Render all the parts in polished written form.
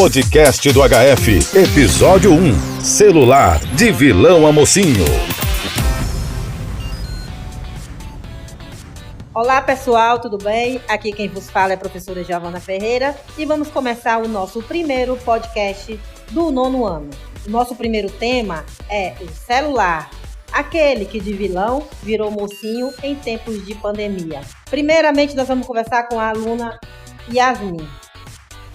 Podcast do HF, episódio 1, celular, de vilão a mocinho. Olá pessoal, tudo bem? Aqui quem vos fala é a professora Giovana Ferreira e vamos começar o nosso primeiro podcast do 9º ano. O nosso primeiro tema é o celular, aquele que de vilão virou mocinho em tempos de pandemia. Primeiramente nós vamos conversar com a aluna Yasmin.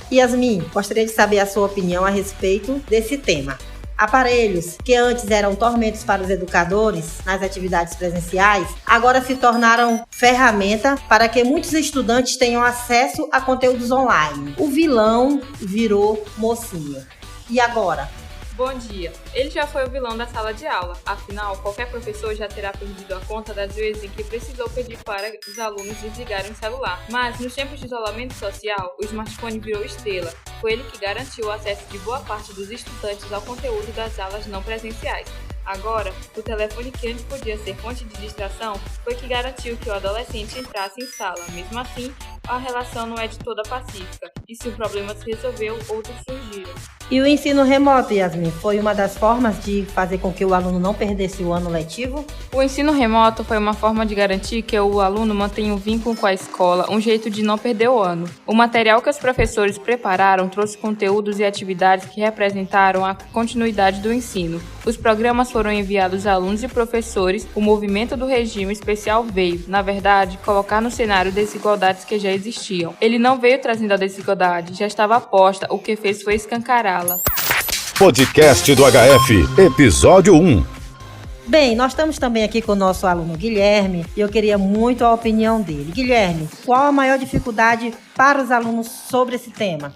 Yasmin, gostaria de saber a sua opinião a respeito desse tema. Aparelhos que antes eram tormentos para os educadores nas atividades presenciais, agora se tornaram ferramenta para que muitos estudantes tenham acesso a conteúdos online. O vilão virou mocinho. E agora? Bom dia. Ele já foi o vilão da sala de aula. Afinal, qualquer professor já terá perdido a conta das vezes em que precisou pedir para os alunos desligarem o celular. Mas, nos tempos de isolamento social, o smartphone virou estrela. Foi ele que garantiu o acesso de boa parte dos estudantes ao conteúdo das aulas não presenciais. Agora, o telefone que antes podia ser fonte de distração foi que garantiu que o adolescente entrasse em sala. Mesmo assim, a relação não é de toda pacífica, e se o problema se resolveu, outros surgiram. E o ensino remoto, Yasmin, foi uma das formas de fazer com que o aluno não perdesse o ano letivo? O ensino remoto foi uma forma de garantir que o aluno mantenha um vínculo com a escola, um jeito de não perder o ano. O material que os professores prepararam trouxe conteúdos e atividades que representaram a continuidade do ensino. Os programas foram enviados a alunos e professores. O movimento do regime especial veio, na verdade, colocar no cenário desigualdades que já existiam. Ele não veio trazendo a desigualdade, já estava posta, o que fez foi escancará-la. Podcast do HF, episódio 1. Bem, nós estamos também aqui com o nosso aluno Guilherme e eu queria muito a opinião dele. Guilherme, qual a maior dificuldade para os alunos sobre esse tema?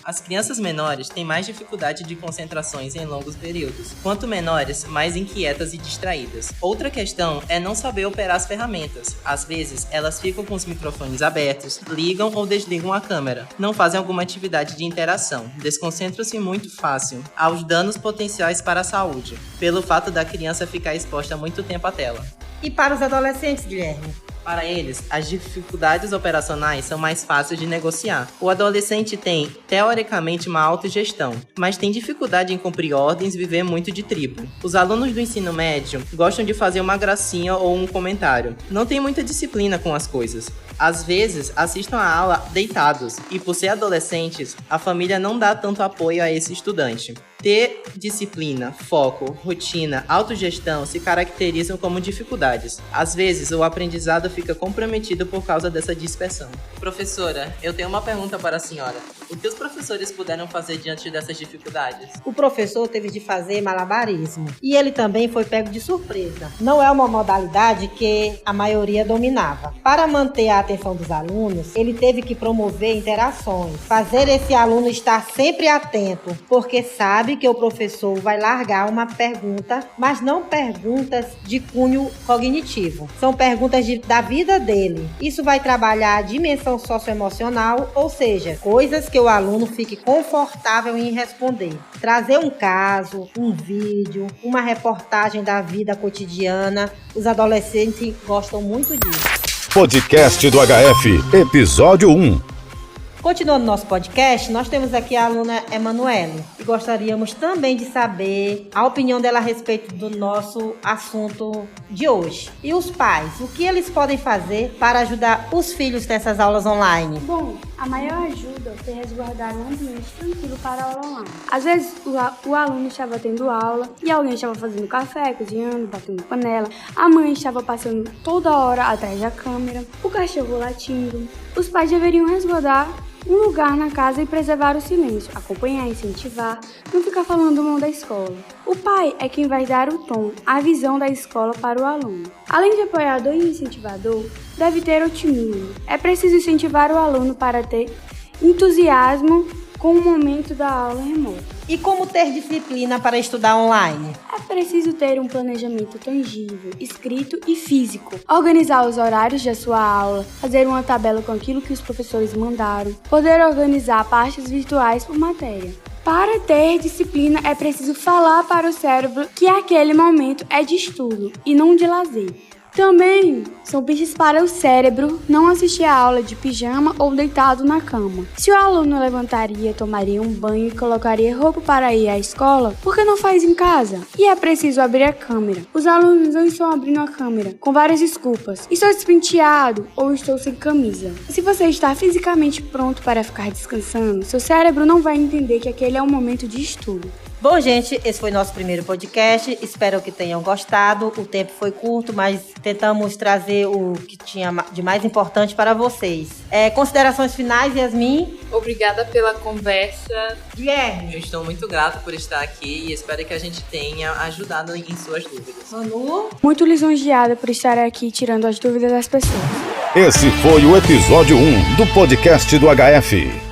As crianças menores têm mais dificuldade de concentrações em longos períodos. Quanto menores, mais inquietas e distraídas. Outra questão é não saber operar as ferramentas. Às vezes, elas ficam com os microfones abertos, ligam ou desligam a câmera. Não fazem alguma atividade de interação. Desconcentram-se muito fácil aos danos potenciais para a saúde, pelo fato da criança ficar exposta há muito tempo à tela. E para os adolescentes, Guilherme? Para eles, as dificuldades operacionais são mais fáceis de negociar. O adolescente tem, teoricamente, uma autogestão, mas tem dificuldade em cumprir ordens e viver muito de tribo. Os alunos do ensino médio gostam de fazer uma gracinha ou um comentário. Não tem muita disciplina com as coisas. Às vezes, assistem a aula deitados, e por ser adolescentes, a família não dá tanto apoio a esse estudante. Ter disciplina, foco, rotina, autogestão se caracterizam como dificuldades. Às vezes, o aprendizado fica comprometido por causa dessa dispersão. Professora, eu tenho uma pergunta para a senhora. O que os professores puderam fazer diante dessas dificuldades? O professor teve de fazer malabarismo e ele também foi pego de surpresa. Não é uma modalidade que a maioria dominava. Para manter a atenção dos alunos, ele teve que promover interações, fazer esse aluno estar sempre atento, porque sabe que o professor vai largar uma pergunta, mas não perguntas de cunho cognitivo. São perguntas da vida dele. Isso vai trabalhar a dimensão socioemocional, ou seja, coisas que o aluno fique confortável em responder. Trazer um caso, um vídeo, uma reportagem da vida cotidiana. Os adolescentes gostam muito disso. Podcast do HF, episódio 1. Continuando nosso podcast, nós temos aqui a aluna Emanuele e gostaríamos também de saber a opinião dela a respeito do nosso assunto de hoje. E os pais, o que eles podem fazer para ajudar os filhos nessas aulas online? Bom, a maior ajuda é resguardar um ambiente tranquilo para a aula online. Às vezes o aluno estava tendo aula e alguém estava fazendo café, cozinhando, batendo panela. A mãe estava passando toda hora atrás da câmera, o cachorro latindo. Os pais deveriam resguardar um lugar na casa e preservar o silêncio, acompanhar, incentivar, não ficar falando mal da escola. O pai é quem vai dar o tom, a visão da escola para o aluno. Além de apoiador e incentivador, deve ter otimismo. É preciso incentivar o aluno para ter entusiasmo com o momento da aula remota. E como ter disciplina para estudar online? É preciso ter um planejamento tangível, escrito e físico. Organizar os horários da sua aula, fazer uma tabela com aquilo que os professores mandaram, poder organizar partes virtuais por matéria. Para ter disciplina, é preciso falar para o cérebro que aquele momento é de estudo e não de lazer. Também são pistas para o cérebro não assistir a aula de pijama ou deitado na cama. Se o aluno levantaria, tomaria um banho e colocaria roupa para ir à escola, por que não faz em casa? E é preciso abrir a câmera. Os alunos não estão abrindo a câmera com várias desculpas. Estou despenteado ou estou sem camisa. Se você está fisicamente pronto para ficar descansando, seu cérebro não vai entender que aquele é um momento de estudo. Bom, gente, esse foi nosso primeiro podcast. Espero que tenham gostado. O tempo foi curto, mas tentamos trazer o que tinha de mais importante para vocês. Considerações finais, Yasmin? Obrigada pela conversa. Guilherme? Eu estou muito grato por estar aqui e espero que a gente tenha ajudado em suas dúvidas. Manu? Muito lisonjeada por estar aqui tirando as dúvidas das pessoas. Esse foi o episódio 1 do podcast do HF.